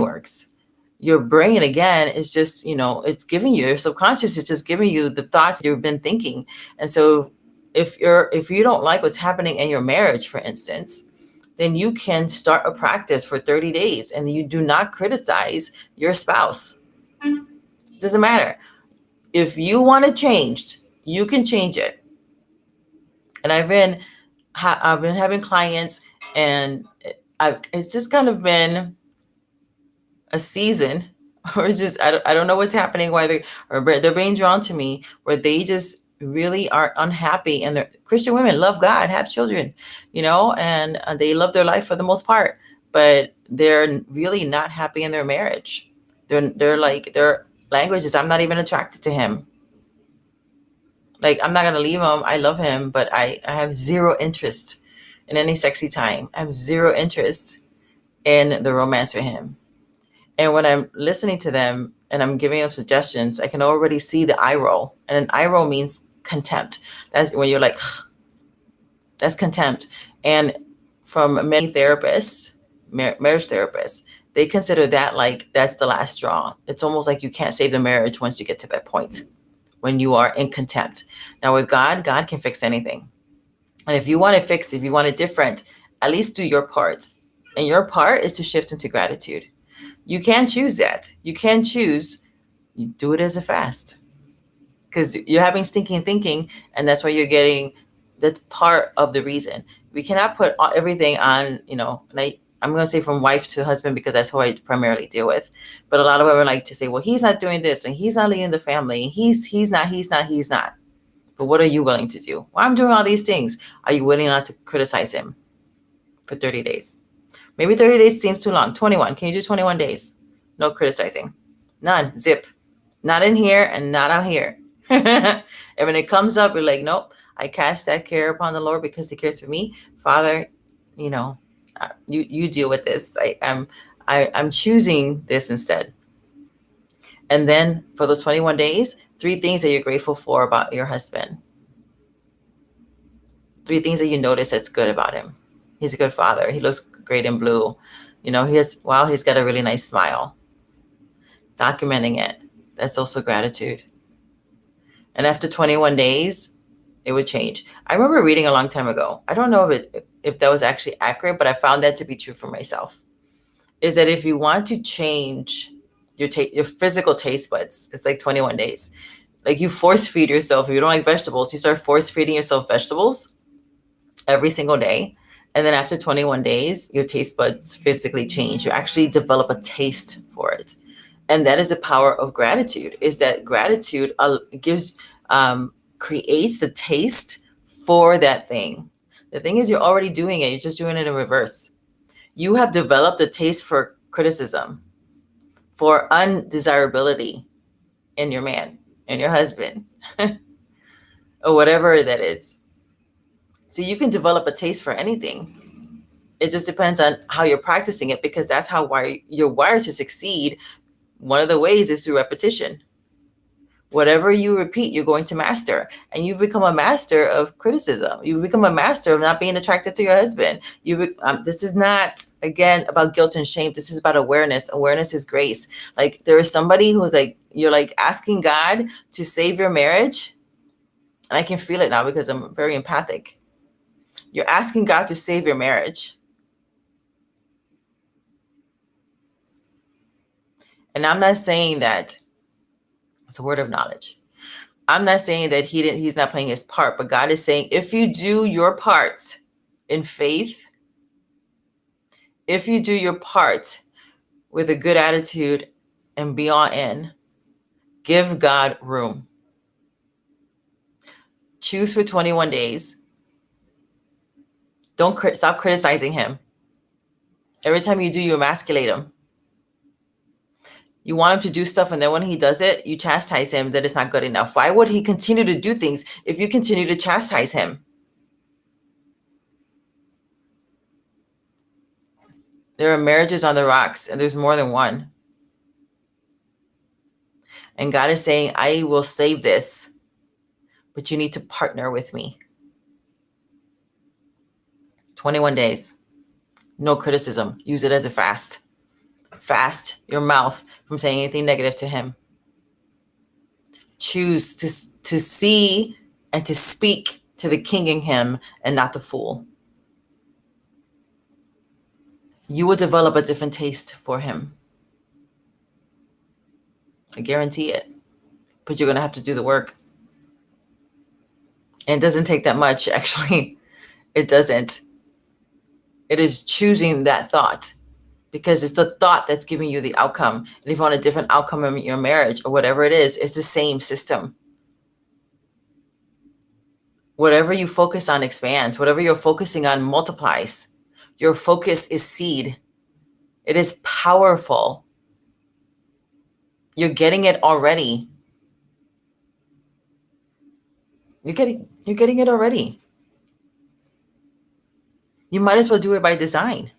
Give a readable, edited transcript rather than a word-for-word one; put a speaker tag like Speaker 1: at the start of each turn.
Speaker 1: works. Your brain, again, is just, it's giving you, your subconscious is just giving you the thoughts you've been thinking. And so if you don't like what's happening in your marriage, for instance, then you can start a practice for 30 days and you do not criticize your spouse. Doesn't matter. If you want it changed, you can change it. And I've been having clients, and it's just kind of been a season, or it's just, I don't know what's happening, why they're being drawn to me, where they just really are unhappy. And they're Christian women, love God, have children, and they love their life for the most part, but they're really not happy in their marriage. They're like, their language is, I'm not even attracted to him. Like, I'm not going to leave him. I love him, but I have zero interest in any sexy time. I have zero interest in the romance with him. And when I'm listening to them and I'm giving them suggestions, I can already see the eye roll. And an eye roll means contempt. That's when you're like, that's contempt. And from many therapists, marriage therapists, they consider that like that's the last straw. It's almost like you can't save the marriage once you get to that point, when you are in contempt. Now with God, God can fix anything. And if you want it different, at least do your part. And your part is to shift into gratitude. You can choose that. You can choose, you do it as a fast. Because you're having stinking thinking, and that's why you're getting, that's part of the reason. We cannot put everything on, and I'm going to say from wife to husband, because that's who I primarily deal with. But a lot of women like to say, well, he's not doing this, and he's not leading the family. He's not. But what are you willing to do? Well, I'm doing all these things. Are you willing not to criticize him for 30 days? Maybe 30 days seems too long. 21. Can you do 21 days? No criticizing. None. Zip. Not in here and not out here. And when it comes up, you're like, nope, I cast that care upon the Lord because he cares for me. Father, you deal with this. I'm choosing this instead. And then for those 21 days, 3 things that you're grateful for about your husband. 3 things that you notice that's good about him. He's a good father. He looks great in blue. He's got a really nice smile. Documenting it. That's also gratitude. And after 21 days, it would change. I remember reading a long time ago. I don't know if that was actually accurate, but I found that to be true for myself. Is that if you want to change your physical taste buds, it's like 21 days. Like, you force feed yourself. If you don't like vegetables, you start force feeding yourself vegetables every single day. And then after 21 days, your taste buds physically change. You actually develop a taste for it. And that is the power of gratitude, is that gratitude creates a taste for that thing. The thing is, you're already doing it. You're just doing it in reverse. You have developed a taste for criticism, for undesirability in your man, in your husband, or whatever that is. So you can develop a taste for anything. It just depends on how you're practicing it, because that's how you're wired to succeed. One of the ways is through repetition. Whatever you repeat, you're going to master. And you've become a master of criticism. You've become a master of not being attracted to your husband. This is not, again, about guilt and shame. This is about awareness. Awareness is grace. Like, there is somebody who's like, you're like asking God to save your marriage. And I can feel it now because I'm very empathic. You're asking God to save your marriage. And I'm not saying that it's a word of knowledge. I'm not saying that he's not playing his part, but God is saying, if you do your part in faith, if you do your part with a good attitude and be all in, give God room. Choose for 21 days. Don't stop criticizing him. Every time you do, you emasculate him. You want him to do stuff, and then when he does it, you chastise him that it's not good enough. Why would he continue to do things if you continue to chastise him? There are marriages on the rocks, and there's more than one. And God is saying, I will save this, but you need to partner with me. 21 days. No criticism. Use it as a fast. Fast your mouth from saying anything negative to him. Choose to see and to speak to the king in him and not the fool. You will develop a different taste for him. I guarantee it. But you're going to have to do the work. And it doesn't take that much, actually. It doesn't. It is choosing that thought, because it's the thought that's giving you the outcome. And if you want a different outcome in your marriage or whatever it is, it's the same system. Whatever you focus on expands. Whatever you're focusing on multiplies. Your focus is seed. It is powerful. You're getting it already. You're getting it already. You might as well do it by design.